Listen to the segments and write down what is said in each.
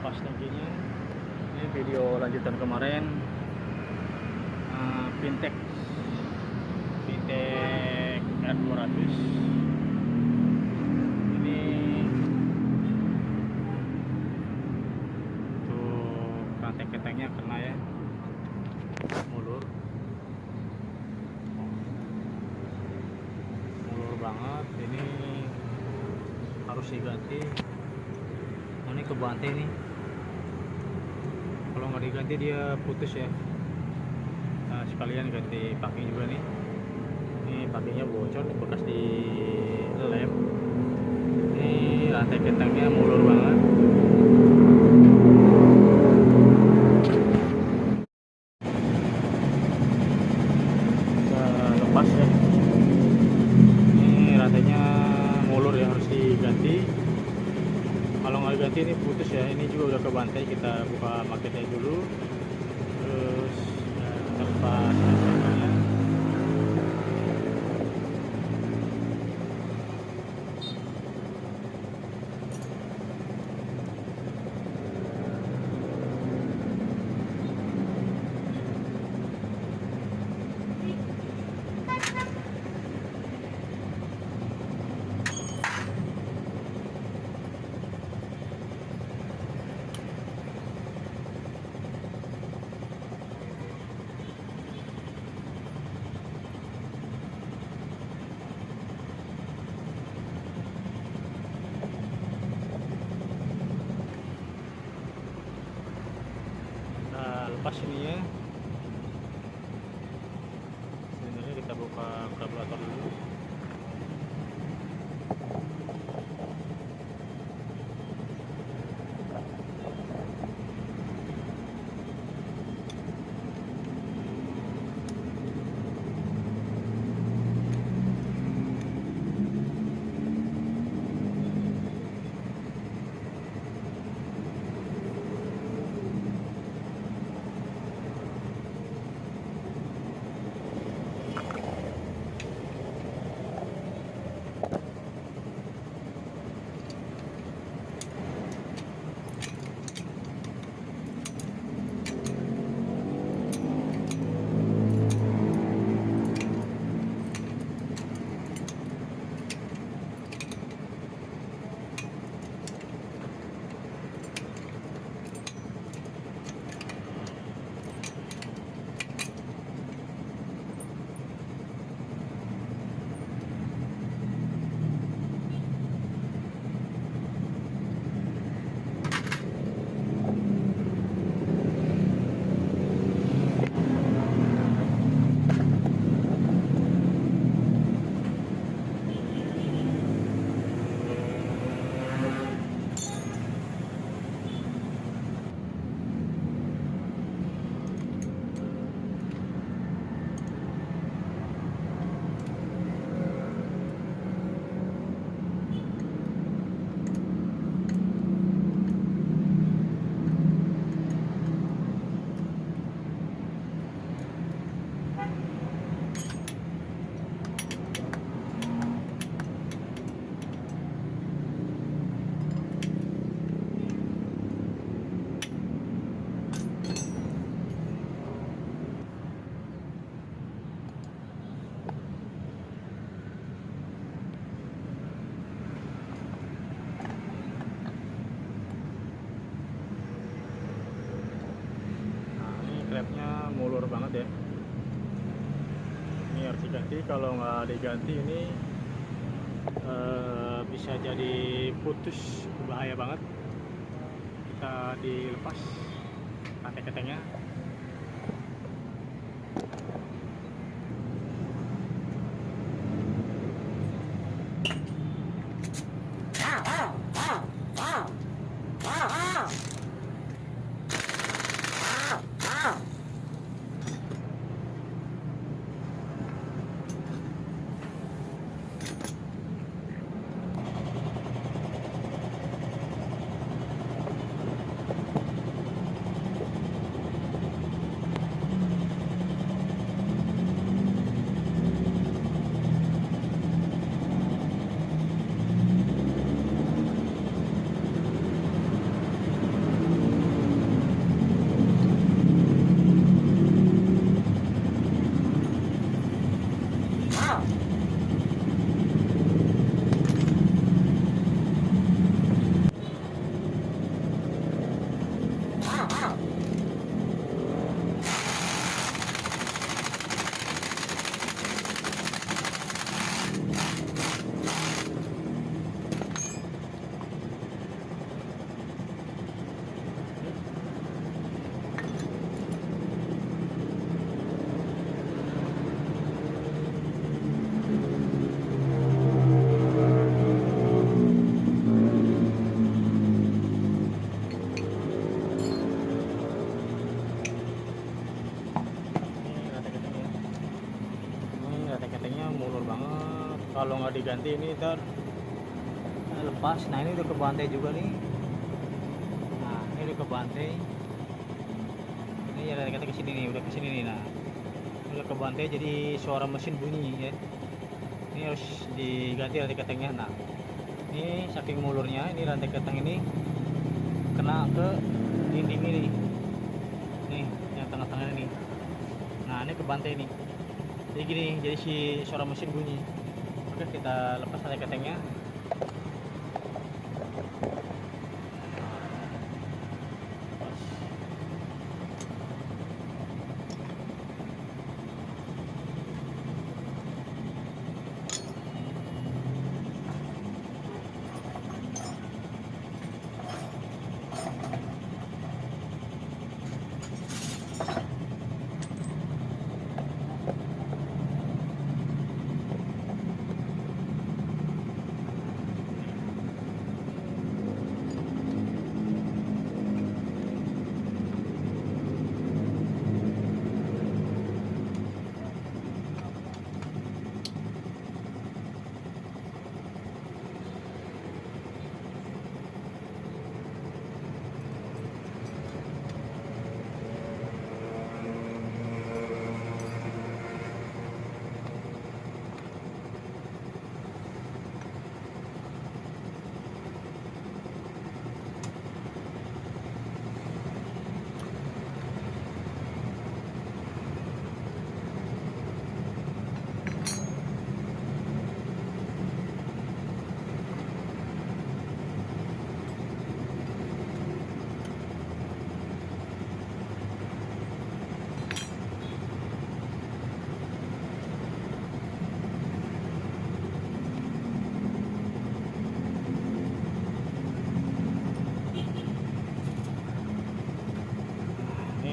lepas tangkinya. Ini video lanjutan kemarin, Fintech R200. Ini tuh rantai ketengnya kena ya, mulur banget. Ini harus diganti. Ini kebantai nih, kalau nggak diganti dia putus ya. Nah, sekalian ganti packing juga nih. Ini packingnya bocor, bekas di lem. Ini rantai ketengnya mulur banget. Kita lepas ya. Ini rantainya mulur ya, harus diganti. Kalau nggak diganti ini putus ya. Ini juga udah kebantai. Kita buka maketnya dulu, terus ya, terlepas rantainya. Lepas ini ya, sebenarnya kita buka karburator dulu. Klepnya mulur banget ya. Ini harus diganti. Kalau nggak diganti ini bisa jadi putus, bahaya banget. Kita dilepas rantai ketengnya. kalau nggak diganti ini ntar lepas. Nah ini udah ke bantai juga nih. Nah ini udah ke bantai, ini ada kata ke sini nih, udah ke sini nih. Nah udah ke bantai jadi suara mesin bunyi ya. Ini harus diganti rantai ketengnya. Nah ini saking mulurnya, ini rantai keteng ini kena ke dinding ini nih, yang tengah-tengah ini. Nah ini ke bantai nih, jadi gini, jadi si suara mesin bunyi. Oke, kita lepas rantai ketengnya.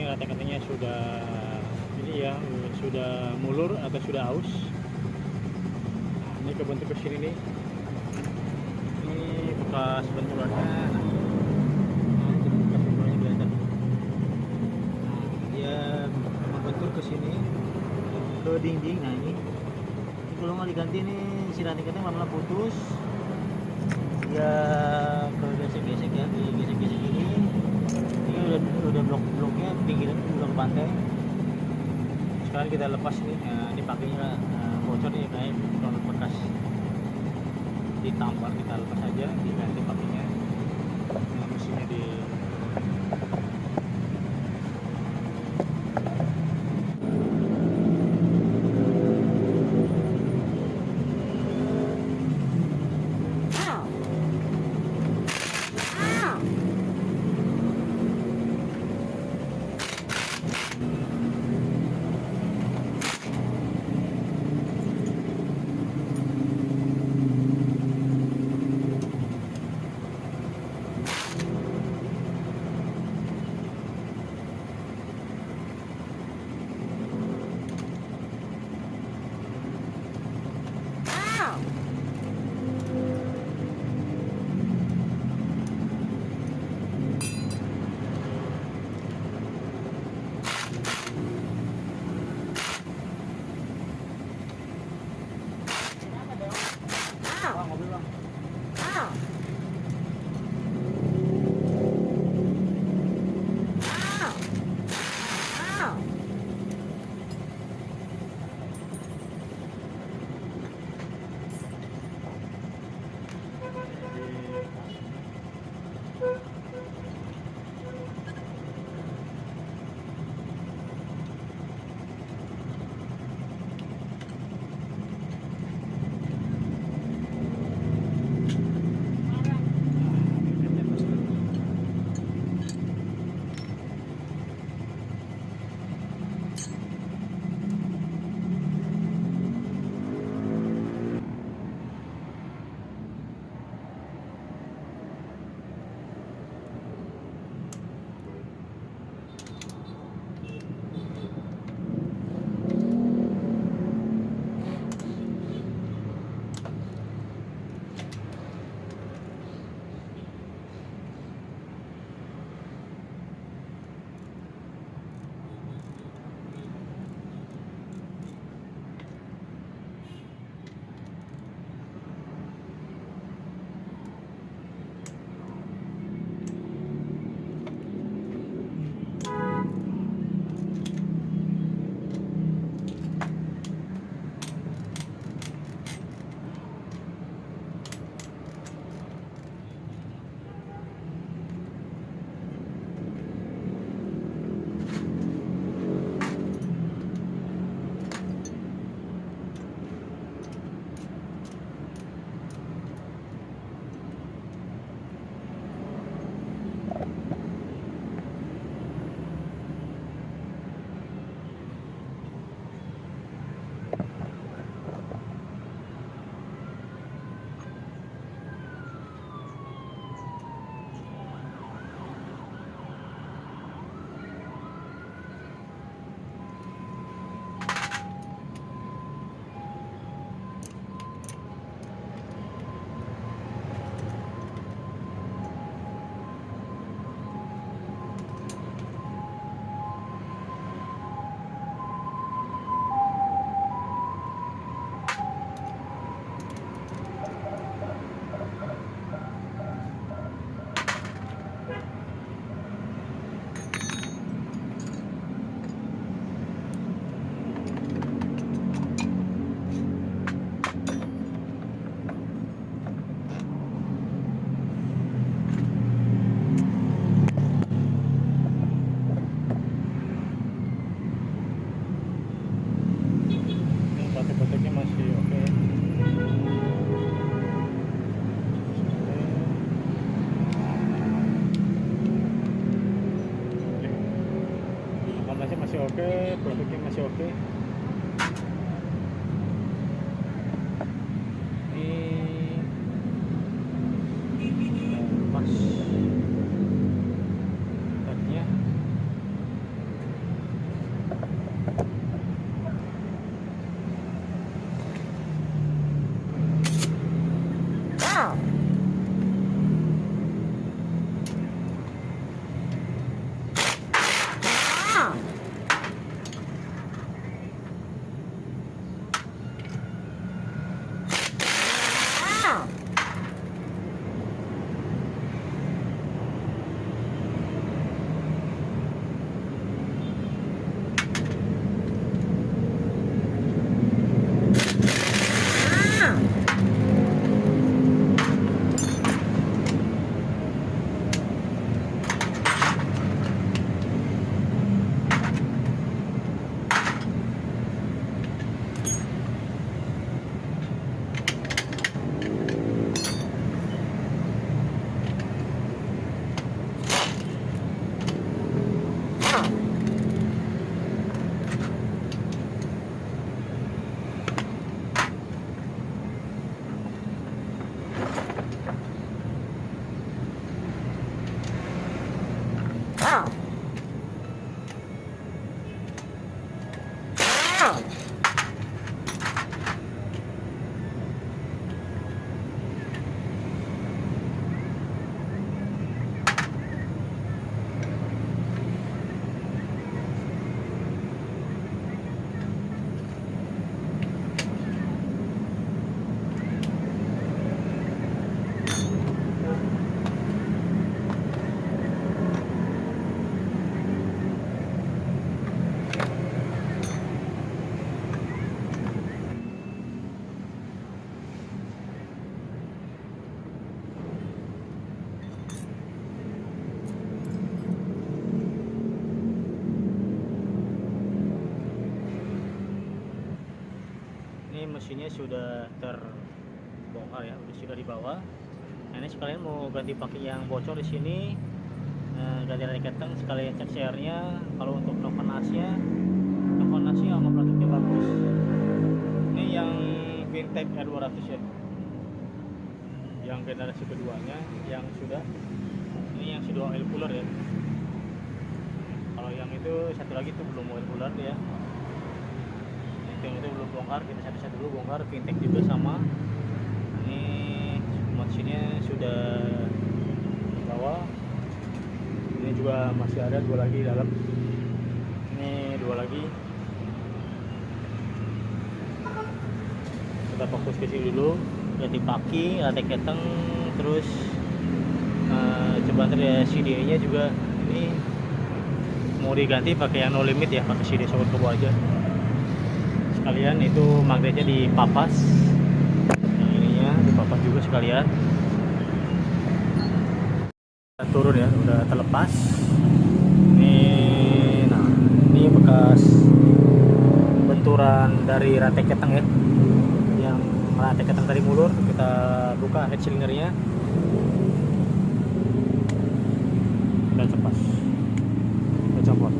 Rantai ketengnya sudah ini ya, sudah mulur atau sudah aus. Nah, ini kebentuk ke sini nih, ini bekas benturannya. Nah, ini bekas benturannya kelihatan. Nah, dia membentur ke sini, ke dinding. Nah ini kalau nggak diganti nih, si rantai keteng lama-lama putus, dia ke gesek-gesek ya, gesek-gesek ini. Ini udah blok-bloknya pinggiran udah ke pantai. Sekarang kita lepas nih. Nah, ini pakainya bocor nih, kayak bekas ditampar. Kita lepas aja, diganti pakainya. Nah, mesinnya di oke, produknya masih oke. Ini pas katanya. Ini mesinnya sudah terbongkar ya, sudah dibawa. Nah, ini sekalian mau ganti pakai yang bocor di sini, ganti rada keteng, sekalian cek CR-nya. Kalau untuk nokenasnya sama produknya bagus. Ini yang Vintage R200 ya, yang generasi keduanya, yang sudah ini yang sudah oil cooler ya. Kalau yang itu satu lagi itu belum oil cooler ya. Yang itu belum bongkar, kita satu-satu dulu bongkar. Vintage juga sama. Ini mesinnya sudah dibawa. Ini juga masih ada dua lagi di dalam. Ini dua lagi. Kita fokus ke sini dulu, ganti paki, rantai keteng, terus coba ntar ya CDA nya juga ini mau diganti pakai yang no limit ya, pakai CDA sobat kebo aja. Sekalian itu magnetnya dipapas, yang ininya dipapas juga sekalian. Kita turun ya, udah terlepas. Nah ini bekas benturan dari rantai keteng ya, yang rantai keteng tadi mulur. Kita buka head cylindernya, kita lepas, kita copot.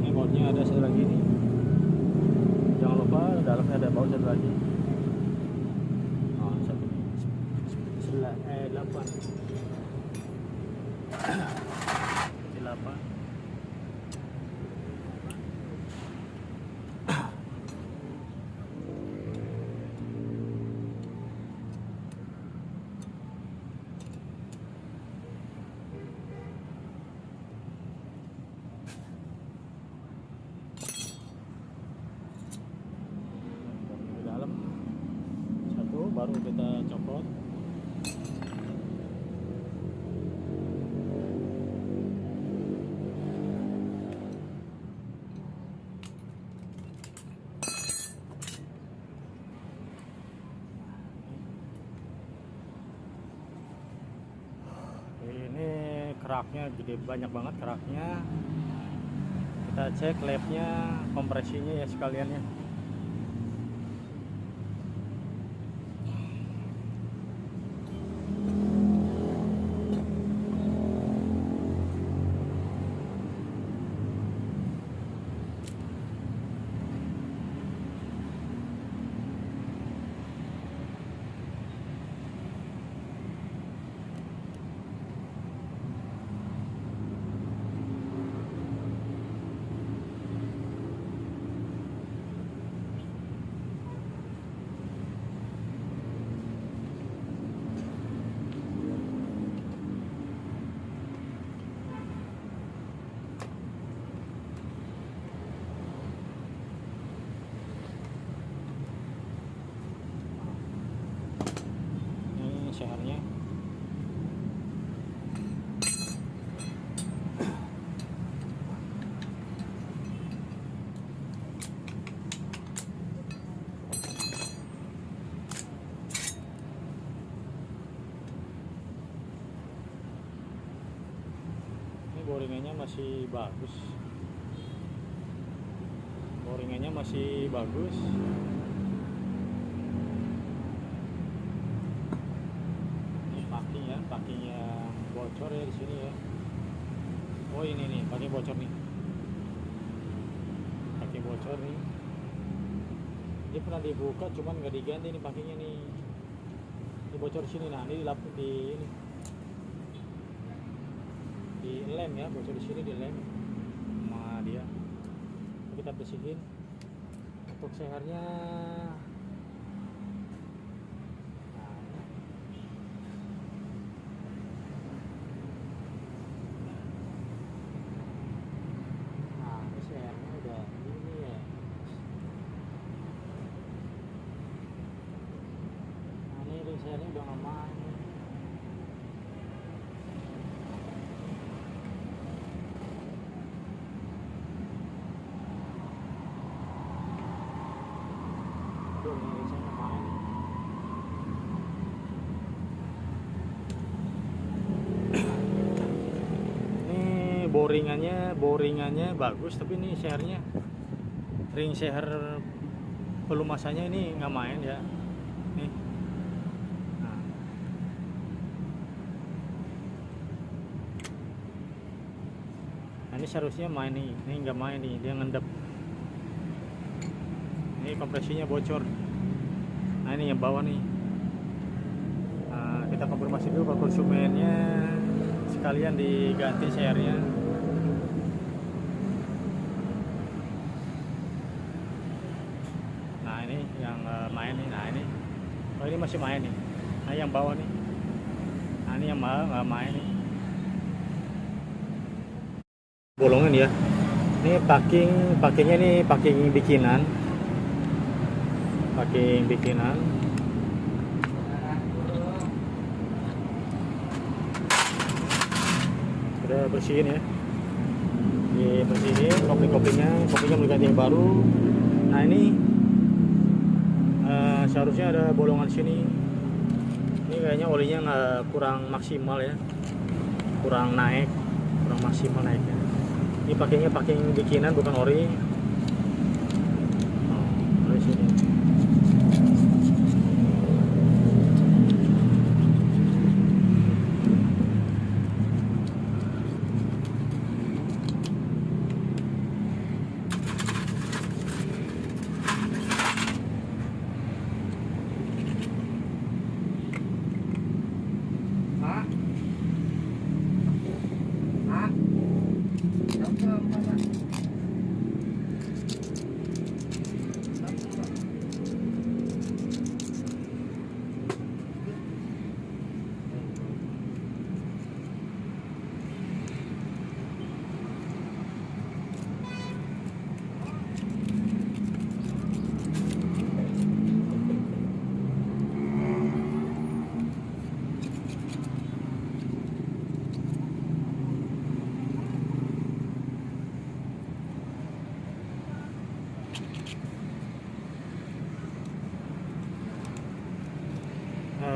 Ini bautnya ada satu lagi nih, jangan lupa dalamnya ada baut satu lagi. Satu 8 baru kita copot. keraknya gede, banyak banget keraknya. Kita cek labnya, kompresinya ya sekalian ya. Seharnya ini boringannya masih bagus, boringannya masih bagus. Pakinya bocor ya di sini ya. Oh ini nih, paki bocor nih. Paki bocor nih. Dia pernah dibuka cuman nggak diganti nih pakinya nih. Ini bocor di sini, nah ini dilap di lem ya, bocor di sini di lem sama dia. Kita bersihin. Untuk sehernya ini udah nggak main. Tuh ini saya main. Ini boringannya bagus, tapi ini sehernya ring seher pelumasannya ini nggak main ya. Nih. Nah, ini seharusnya main nih, ini nggak main nih, dia ngendep. Ini kompresinya bocor. Nah ini yang bawah nih. Nah, kita konfirmasi dulu ke konsumennya, sekalian diganti sehernya. Nah ini yang main nih, nah ini. Oh ini masih main nih. Nah yang bawah nih. Nah ini yang nggak main nih. Bolongan ya. Ini packingnya nih packing bikinan. Packing bikinan. Udah bersihin ya. Dibersihin kopling-koplingnya mau diganti yang baru. Nah ini seharusnya ada bolongan sini. Ini kayaknya olinya kurang maksimal ya, kurang maksimal naiknya. Ini pakainya packing bikinan bukan ori. Dari sini.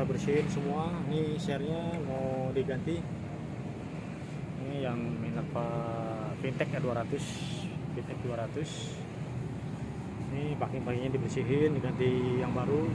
Bersihin semua. Ini share-nya mau diganti. Ini yang Minerva Fintech 200, Fintech 200. Ini packing-packingnya dibersihin, diganti yang baru.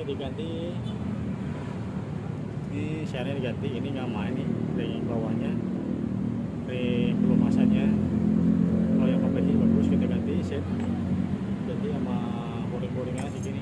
Diganti, ini share diganti, ini nggak main nih ring bawahnya, ring pelumasannya. Kalau yang kompresi bagus kita ganti set, jadi sama boring-boringnya segini.